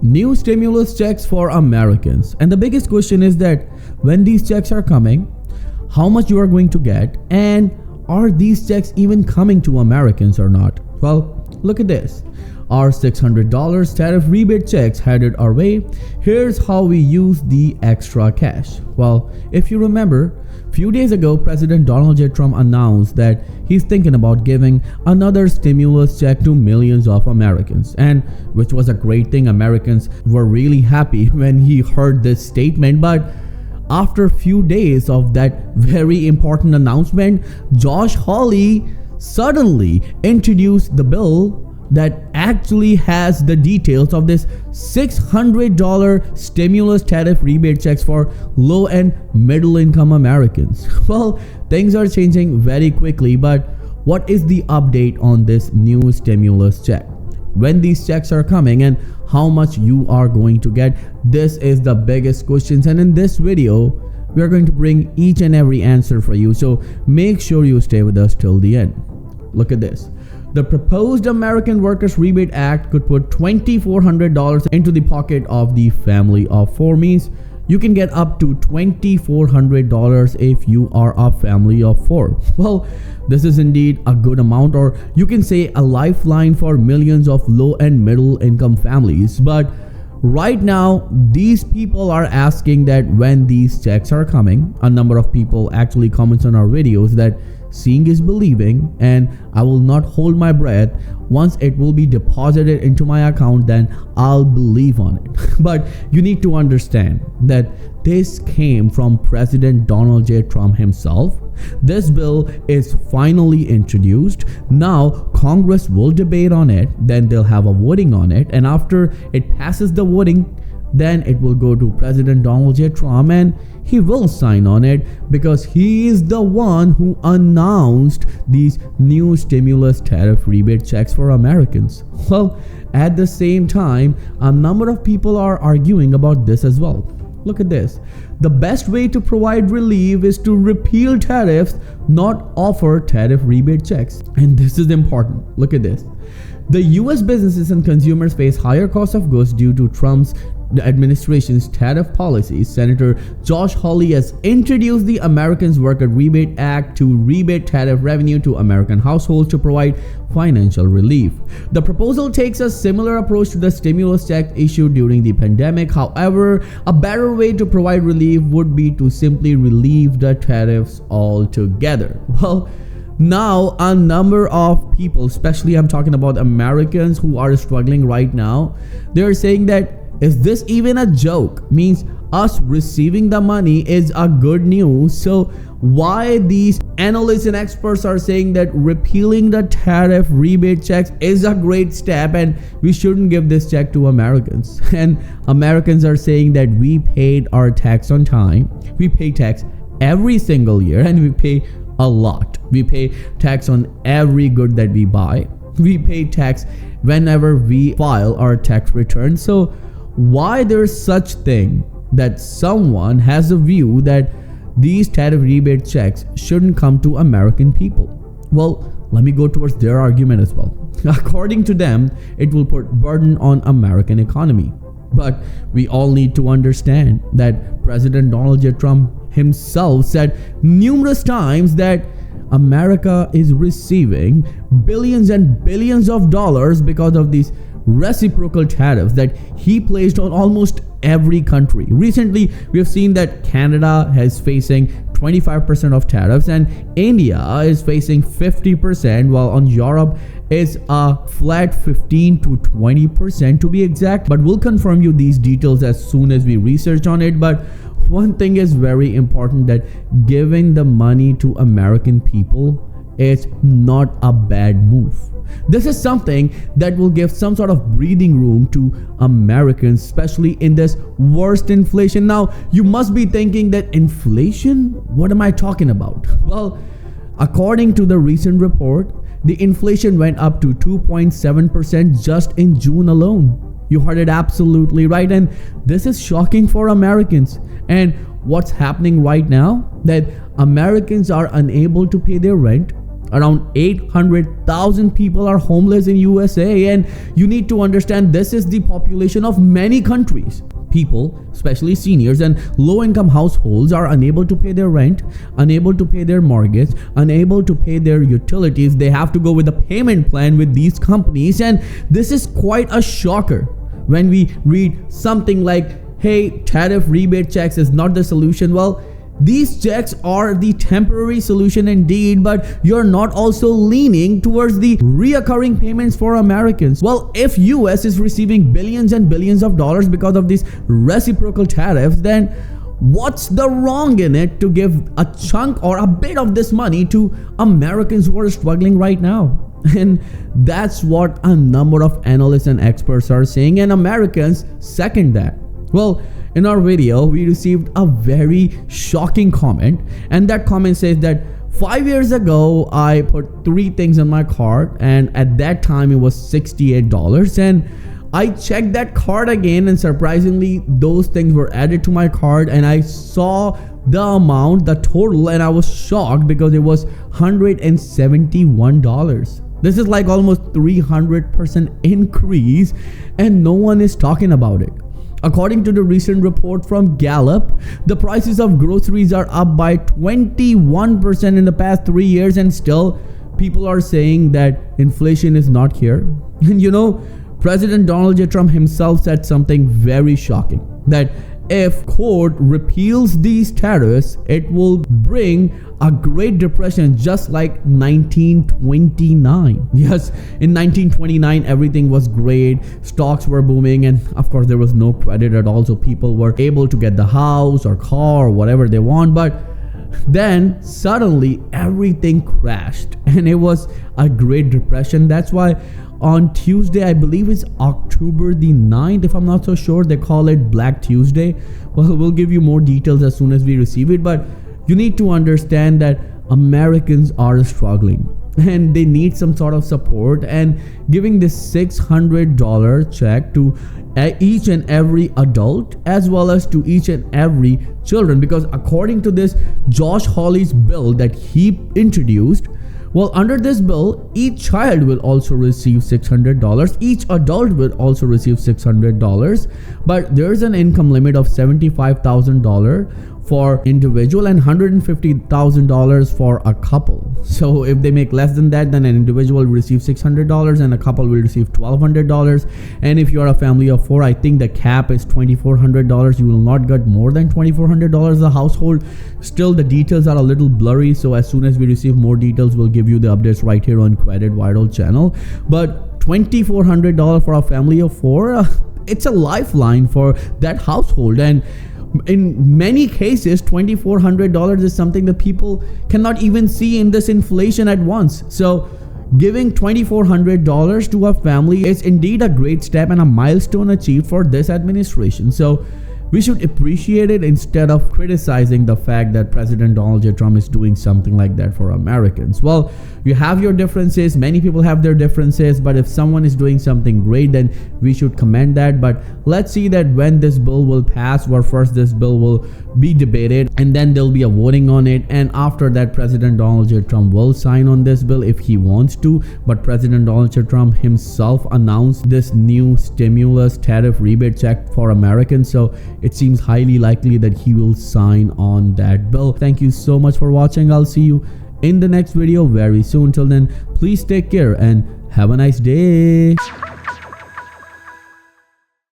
New stimulus checks for Americans. And the biggest question is that when these checks are coming, how much you are going to get, and are these checks even coming to Americans or not? Well, look at this. Our $600 tariff rebate checks headed our way. Here's how we use the extra cash. Well, if you remember, a few days ago, President Donald J. Trump announced that he's thinking about giving another stimulus check to millions of Americans, and which was a great thing. Americans were really happy when he heard this statement. But after a few days of that very important announcement, Josh Hawley suddenly introduced the bill that actually has the details of this $600 stimulus tariff rebate checks for low and middle income Americans. Well, things are changing very quickly, but what is the update on this new stimulus check? When these checks are coming and how much you are going to get? This is the biggest questions, and in this video we are going to bring each and every answer for you, so make sure you stay with us till the end. Look at this. The proposed American Workers Rebate Act could put $2,400 into the pocket of the family of four. Means you can get up to $2,400 if you are a family of four. Well, this is indeed a good amount, or you can say a lifeline for millions of low and middle income families. But right now, these people are asking that when these checks are coming, a number of people actually comments on our videos that seeing is believing, and I will not hold my breath. Once it will be deposited into my account, then I'll believe on it. But you need to understand that this came from President Donald J. Trump himself. This bill is finally introduced. Now Congress will debate on it, then they'll have a voting on it, and after it passes the voting, then it will go to President Donald J. Trump and he will sign on it, because he is the one who announced these new stimulus tariff rebate checks for Americans. Well, at the same time, a number of people are arguing about this as well. Look at this. The best way to provide relief is to repeal tariffs, not offer tariff rebate checks. And this is important. Look at this. The US businesses and consumers face higher costs of goods due to Trump's administration's tariff policies. Senator Josh Hawley has introduced the Americans Worker Rebate Act to rebate tariff revenue to American households to provide financial relief. The proposal takes a similar approach to the stimulus check issued during the pandemic. However, a better way to provide relief would be to simply relieve the tariffs altogether. Well, now a number of people, especially I'm talking about Americans who are struggling right now, they're saying that, is this even a joke? Means us receiving the money is a good news. So why these analysts and experts are saying that repealing the tariff rebate checks is a great step and we shouldn't give this check to Americans? And Americans are saying that we paid our tax on time. We pay tax every single year, and we pay a lot. We pay tax on every good that we buy. We pay tax whenever we file our tax return. So why there's such thing that someone has a view that these tariff rebate checks shouldn't come to American people? Well, let me go towards their argument as well. According to them, it will put burden on American economy. But we all need to understand that President Donald J. Trump himself said numerous times that America is receiving billions and billions of dollars because of these reciprocal tariffs that he placed on almost every country. Recently, we have seen that Canada is facing 25% of tariffs and India is facing 50%, while on Europe is a flat 15 to 20% to be exact. But we'll confirm you these details as soon as we research on it. But one thing is very important, that giving the money to American people is not a bad move. This is something that will give some sort of breathing room to Americans, especially in this worst inflation. Now, you must be thinking that inflation? What am I talking about? Well, according to the recent report, the inflation went up to 2.7% just in June alone. You heard it absolutely right. And this is shocking for Americans. And what's happening right now, that Americans are unable to pay their rent. Around 800,000 people are homeless in USA, and you need to understand this is the population of many countries. People, especially seniors and low-income households, are unable to pay their rent, unable to pay their mortgage, unable to pay their utilities. They have to go with a payment plan with these companies, and this is quite a shocker when we read something like, hey, tariff rebate checks is not the solution. Well, these checks are the temporary solution indeed, but you're not also leaning towards the reoccurring payments for Americans. Well, if US is receiving billions and billions of dollars because of these reciprocal tariffs, then what's the wrong in it to give a chunk or a bit of this money to Americans who are struggling right now? And that's what a number of analysts and experts are saying, and Americans second that. Well, in our video, we received a very shocking comment, and that comment says that 5 years ago, I put 3 things in my cart, and at that time it was $68, and I checked that cart again, and surprisingly, those things were added to my cart, and I saw the amount, the total, and I was shocked because it was $171. This is like almost 300% increase, and no one is talking about it. According to the recent report from Gallup, the prices of groceries are up by 21% in the past 3 years, and still people are saying that inflation is not here. And you know, President Donald J. Trump himself said something very shocking, that if court repeals these tariffs, it will bring a Great Depression just like 1929. Yes, in 1929 everything was great, stocks were booming, and of course there was no credit at all, so people were able to get the house or car or whatever they want. But then suddenly everything crashed, and it was a Great Depression. That's why on Tuesday, I believe it's October the 9th, if I'm not so sure, they call it Black Tuesday. Well, we'll give you more details as soon as we receive it, but you need to understand that Americans are struggling and they need some sort of support, and giving this $600 check to each and every adult as well as to each and every children, because according to this Josh Hawley's bill that he introduced, well, under this bill, each child will also receive $600. Each adult will also receive $600. But there's an income limit of $75,000 for individual and $150,000 for a couple. So if they make less than that, then an individual will receive $600 and a couple will receive $1,200. And if you're a family of 4, I think the cap is $2,400. You will not get more than $2,400 a household. Still, the details are a little blurry, so as soon as we receive more details, we'll give you the updates right here on Credit Viral channel. But $2,400 for a family of 4, it's a lifeline for that household. And in many cases, $2,400 is something that people cannot even see in this inflation at once. So giving $2,400 to a family is indeed a great step and a milestone achieved for this administration. So we should appreciate it instead of criticizing the fact that President Donald J. Trump is doing something like that for Americans. Well, you have your differences. Many people have their differences. But if someone is doing something great, then we should commend that. But let's see that when this bill will pass, or first this bill will be debated, and then there'll be a voting on it. And after that, President Donald J. Trump will sign on this bill if he wants to. But President Donald J. Trump himself announced this new stimulus tariff rebate check for Americans. So it seems highly likely that he will sign on that bill. Thank you so much for watching. I'll see you in the next video very soon. Till then, please take care and have a nice day.